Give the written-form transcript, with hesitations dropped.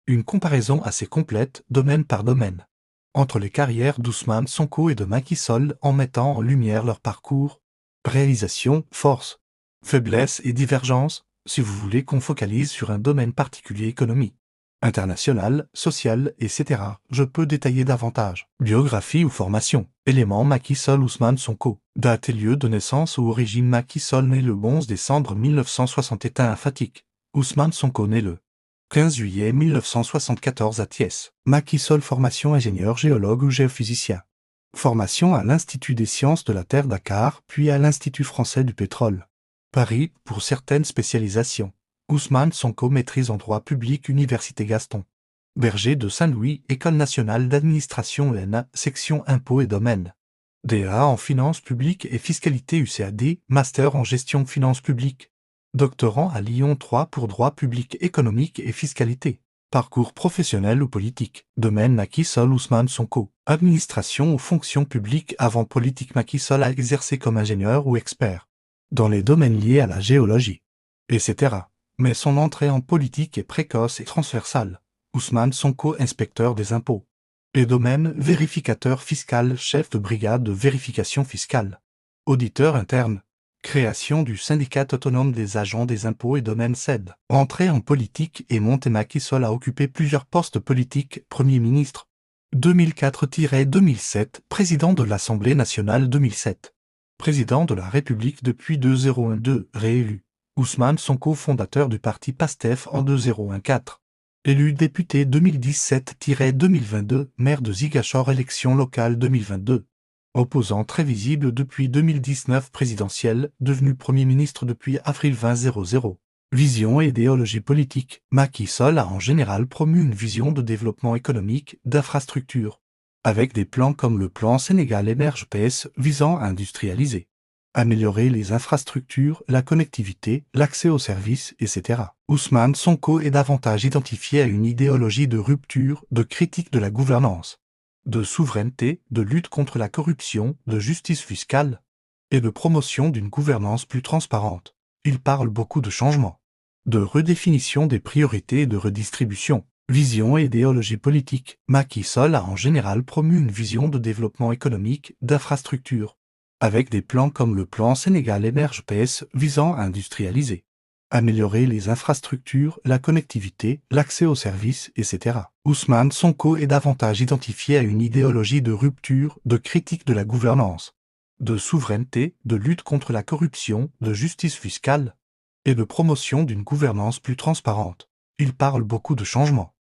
Une comparaison assez complète, domaine par domaine, entre les carrières d'Ousmane Sonko et de Macky Sall en mettant en lumière leur parcours, réalisation, force, faiblesse et divergence, si vous voulez qu'on focalise sur un domaine particulier économique, international, social, etc. Je peux détailler davantage. Biographie ou formation. Éléments Macky Sall Ousmane Sonko. Date et lieu de naissance ou origine Macky Sall né le 11 décembre 1961 à Fatick. Ousmane Sonko né le 15 juillet 1974 à Thiès. Macky Sall formation ingénieur géologue ou géophysicien. Formation à l'Institut des sciences de la Terre Dakar, puis à l'Institut français du pétrole. Paris, pour certaines spécialisations. Ousmane Sonko maîtrise en droit public Université Gaston Berger de Saint-Louis, École nationale d'administration ENA, section impôts et domaines. DEA en finances publiques et fiscalité UCAD, master en gestion finances publiques. Doctorant à Lyon 3 pour droit public économique et fiscalité. Parcours professionnel ou politique. Domaine Macky Sall Ousmane Sonko. Administration ou fonction publique avant politique. Macky Sall a exercé comme ingénieur ou expert dans les domaines liés à la géologie, etc. Mais son entrée en politique est précoce et transversale. Ousmane Sonko, inspecteur des impôts et domaines, vérificateur fiscal, chef de brigade de vérification fiscale, auditeur interne, création du syndicat autonome des agents des impôts et domaines SAID. Entrée en politique et montée. Macky Sall a occupé plusieurs postes politiques, Premier ministre 2004-2007, président de l'Assemblée nationale 2007. Président de la République depuis 2012, réélu. Ousmane Sonko, fondateur du parti PASTEF en 2014. Élu député 2017-2022, maire de Ziguinchor, élection locale 2022. Opposant très visible depuis 2019 présidentielle, devenu Premier ministre depuis avril 2000. Vision et idéologie politique. Macky Sall a en général promu une vision de développement économique, d'infrastructure, avec des plans comme le plan Sénégal Émerge PS visant à industrialiser, améliorer les infrastructures, la connectivité, l'accès aux services, etc. Ousmane Sonko est davantage identifié à une idéologie de rupture, de critique de la gouvernance, de souveraineté, de lutte contre la corruption, de justice fiscale et de promotion d'une gouvernance plus transparente. Il parle beaucoup de changements, de redéfinition des priorités et de redistribution. Vision et idéologie politique. Macky Sall a en général promu une vision de développement économique, d'infrastructure, avec des plans comme le plan Sénégal Émerge PS visant à industrialiser, améliorer les infrastructures, la connectivité, l'accès aux services, etc. Ousmane Sonko est davantage identifié à une idéologie de rupture, de critique de la gouvernance, de souveraineté, de lutte contre la corruption, de justice fiscale et de promotion d'une gouvernance plus transparente. Il parle beaucoup de changements,